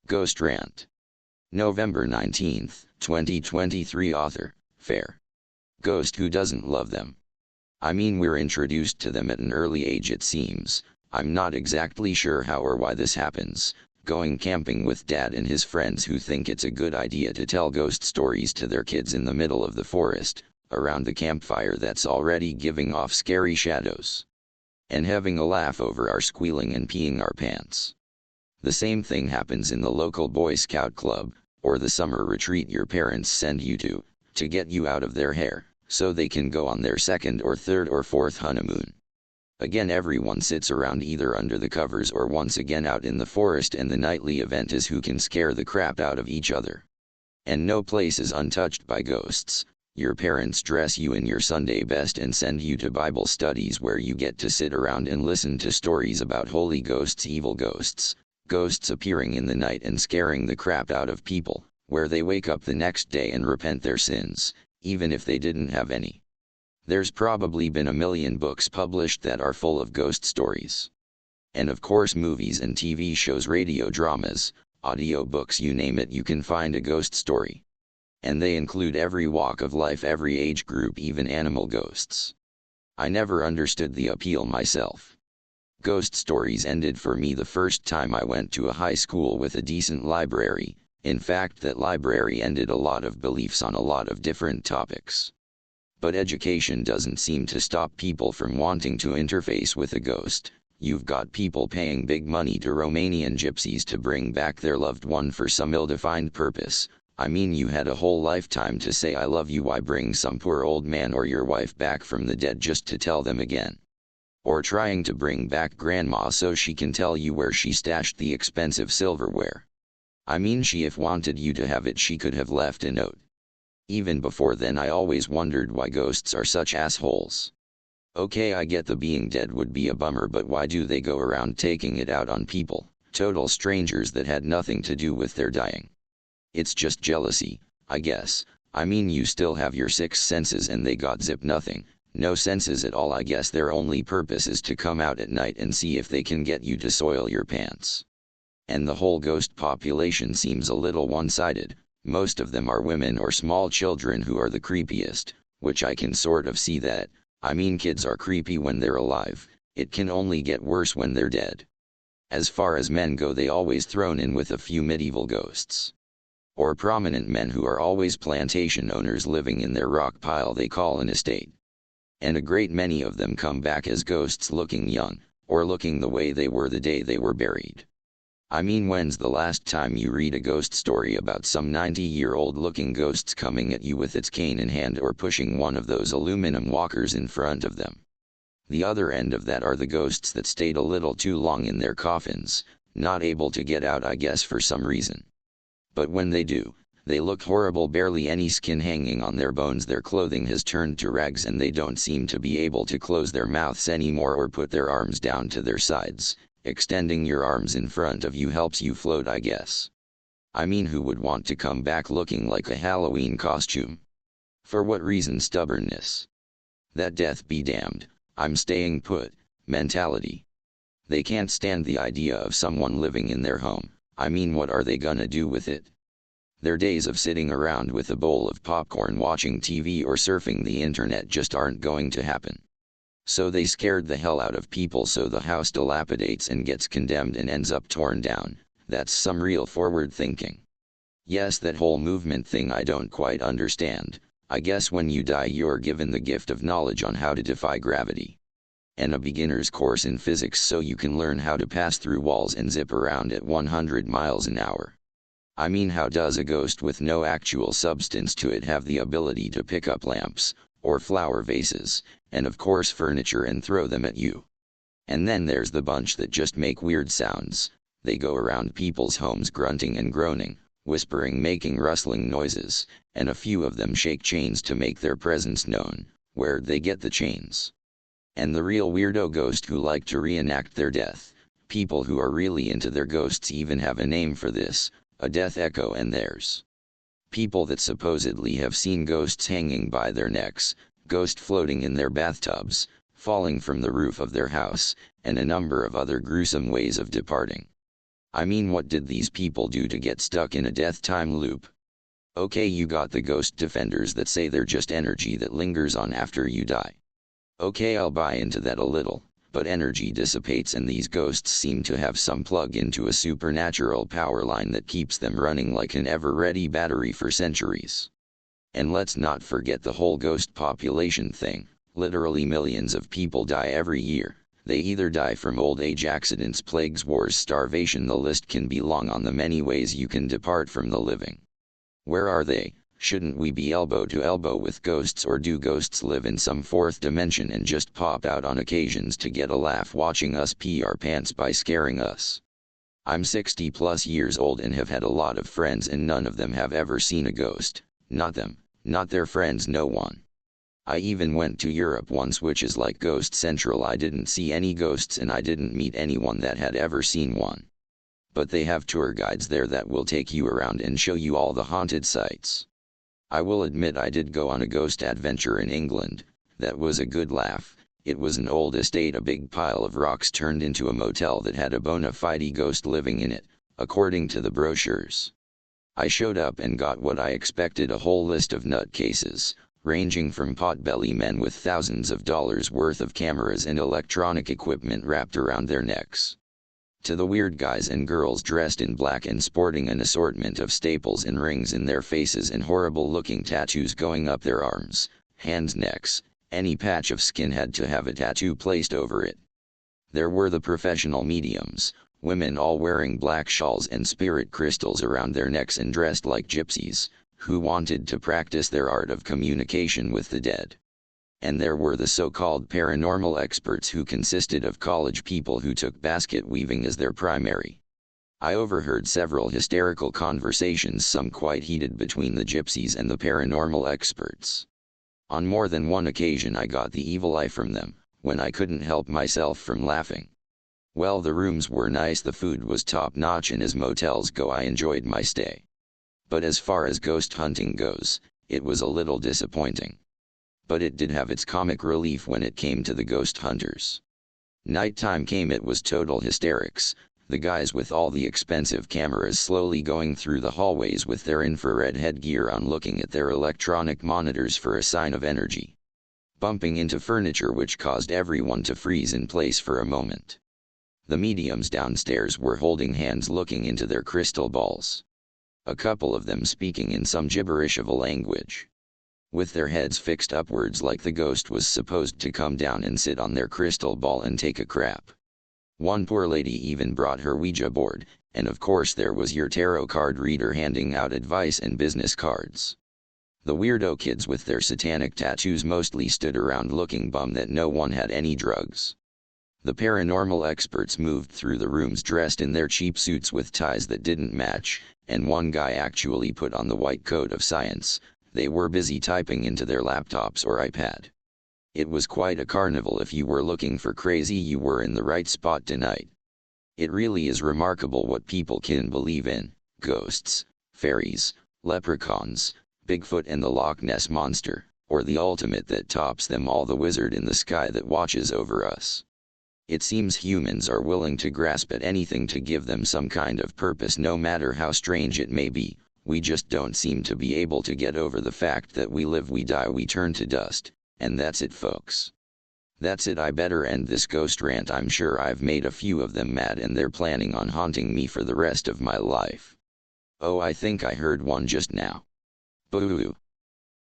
Gost Rant. November 19, 2023. Author, Phair. Ghost who doesn't love them. I mean, we're introduced to them at an early age, it seems. I'm not exactly sure how or why this happens. Going camping with dad and his friends who think it's a good idea to tell ghost stories to their kids in the middle of the forest, around the campfire that's already giving off scary shadows. And having a laugh over our squealing and peeing our pants. The same thing happens in the local Boy Scout club, or the summer retreat your parents send you to get you out of their hair, so they can go on their second or third or fourth honeymoon. Again, everyone sits around either under the covers or once again out in the forest, and the nightly event is who can scare the crap out of each other. And no place is untouched by ghosts. Your parents dress you in your Sunday best and send you to Bible studies where you get to sit around and listen to stories about holy ghosts, evil ghosts, ghosts appearing in the night and scaring the crap out of people, where they wake up the next day and repent their sins, even if they didn't have any. There's probably been a million books published that are full of ghost stories. And of course, movies and TV shows, radio dramas, audio books, you name it, you can find a ghost story. And they include every walk of life, every age group, even animal ghosts. I never understood the appeal myself. Ghost stories ended for me the first time I went to a high school with a decent library. In fact, that library ended a lot of beliefs on a lot of different topics. But education doesn't seem to stop people from wanting to interface with a ghost. You've got people paying big money to Romanian gypsies to bring back their loved one for some ill-defined purpose. I mean, you had a whole lifetime to say I love you. Why bring some poor old man or your wife back from the dead just to tell them again? Or trying to bring back grandma so she can tell you where she stashed the expensive silverware. I mean, if wanted you to have it, she could have left a note. Even before then, I always wondered why ghosts are such assholes. Okay, I get the being dead would be a bummer, but why do they go around taking it out on people, total strangers that had nothing to do with their dying? It's just jealousy, I guess. I mean, you still have your six senses and they got zip nothing. No senses at all. I guess their only purpose is to come out at night and see if they can get you to soil your pants. And the whole ghost population seems a little one-sided. Most of them are women or small children who are the creepiest, which I can sort of see that. I mean, kids are creepy when they're alive. It can only get worse when they're dead. As far as men go, they always thrown in with a few medieval ghosts. Or prominent men who are always plantation owners living in their rock pile they call an estate. And a great many of them come back as ghosts, looking young, or looking the way they were the day they were buried. I mean, when's the last time you read a ghost story about some 90-year-old looking ghosts coming at you with its cane in hand or pushing one of those aluminum walkers in front of them? The other end of that are the ghosts that stayed a little too long in their coffins, not able to get out, I guess, for some reason. But when they do, they look horrible, barely any skin hanging on their bones, their clothing has turned to rags, and they don't seem to be able to close their mouths anymore or put their arms down to their sides. Extending your arms in front of you helps you float, I guess. I mean, who would want to come back looking like a Halloween costume? For what reason? Stubbornness. That death be damned, I'm staying put mentality. They can't stand the idea of someone living in their home. I mean, what are they gonna do with it? Their days of sitting around with a bowl of popcorn watching TV or surfing the internet just aren't going to happen. So they scared the hell out of people, so the house dilapidates and gets condemned and ends up torn down. That's some real forward thinking. Yes, that whole movement thing I don't quite understand. I guess when you die you're given the gift of knowledge on how to defy gravity. And a beginner's course in physics so you can learn how to pass through walls and zip around at 100 miles an hour. I mean, how does a ghost with no actual substance to it have the ability to pick up lamps, or flower vases, and of course furniture, and throw them at you? And then there's the bunch that just make weird sounds. They go around people's homes grunting and groaning, whispering, making rustling noises, and a few of them shake chains to make their presence known. Where'd they get the chains? And the real weirdo ghost who like to reenact their death. People who are really into their ghosts even have a name for this, a death echo, and theirs. People that supposedly have seen ghosts hanging by their necks, ghost floating in their bathtubs, falling from the roof of their house, and a number of other gruesome ways of departing. I mean, what did these people do to get stuck in a death time loop? Okay, you got the ghost defenders that say they're just energy that lingers on after you die. Okay, I'll buy into that a little, but energy dissipates and these ghosts seem to have some plug into a supernatural power line that keeps them running like an ever-ready battery for centuries. And let's not forget the whole ghost population thing. Literally millions of people die every year. They either die from old age, accidents, plagues, wars, starvation. The list can be long on the many ways you can depart from the living. Where are they? Shouldn't we be elbow to elbow with ghosts, or do ghosts live in some fourth dimension and just pop out on occasions to get a laugh watching us pee our pants by scaring us? I'm 60 plus years old and have had a lot of friends, and none of them have ever seen a ghost. Not them, not their friends, no one. I even went to Europe once, which is like Ghost Central. I didn't see any ghosts and I didn't meet anyone that had ever seen one. But they have tour guides there that will take you around and show you all the haunted sites. I will admit I did go on a ghost adventure in England. That was a good laugh. It was an old estate, a big pile of rocks turned into a motel that had a bona fide ghost living in it, according to the brochures. I showed up and got what I expected, a whole list of nutcases, ranging from potbelly men with thousands of dollars worth of cameras and electronic equipment wrapped around their necks, to the weird guys and girls dressed in black and sporting an assortment of staples and rings in their faces and horrible-looking tattoos going up their arms, hands, necks. Any patch of skin had to have a tattoo placed over it. There were the professional mediums, women all wearing black shawls and spirit crystals around their necks and dressed like gypsies, who wanted to practice their art of communication with the dead. And there were the so-called paranormal experts, who consisted of college people who took basket weaving as their primary. I overheard several hysterical conversations, some quite heated, between the gypsies and the paranormal experts. On more than one occasion I got the evil eye from them, when I couldn't help myself from laughing. Well, the rooms were nice, the food was top-notch, and as motels go I enjoyed my stay. But as far as ghost hunting goes, it was a little disappointing. But it did have its comic relief when it came to the ghost hunters. Nighttime came, it was total hysterics, the guys with all the expensive cameras slowly going through the hallways with their infrared headgear on, looking at their electronic monitors for a sign of energy. Bumping into furniture which caused everyone to freeze in place for a moment. The mediums downstairs were holding hands looking into their crystal balls. A couple of them speaking in some gibberish of a language, with their heads fixed upwards like the ghost was supposed to come down and sit on their crystal ball and take a crap. One poor lady even brought her Ouija board, and of course there was your tarot card reader handing out advice and business cards. The weirdo kids with their satanic tattoos mostly stood around looking bummed that no one had any drugs. The paranormal experts moved through the rooms dressed in their cheap suits with ties that didn't match, and one guy actually put on the white coat of science. They were busy typing into their laptops or iPad. It was quite a carnival. If you were looking for crazy, you were in the right spot tonight. It really is remarkable what people can believe in: ghosts, fairies, leprechauns, Bigfoot and the Loch Ness Monster, or the ultimate that tops them all, the wizard in the sky that watches over us. It seems humans are willing to grasp at anything to give them some kind of purpose, no matter how strange it may be. We just don't seem to be able to get over the fact that we live, we die, we turn to dust, and that's it, folks. That's it. I better end this ghost rant. I'm sure I've made a few of them mad and they're planning on haunting me for the rest of my life. Oh, I think I heard one just now. Boo.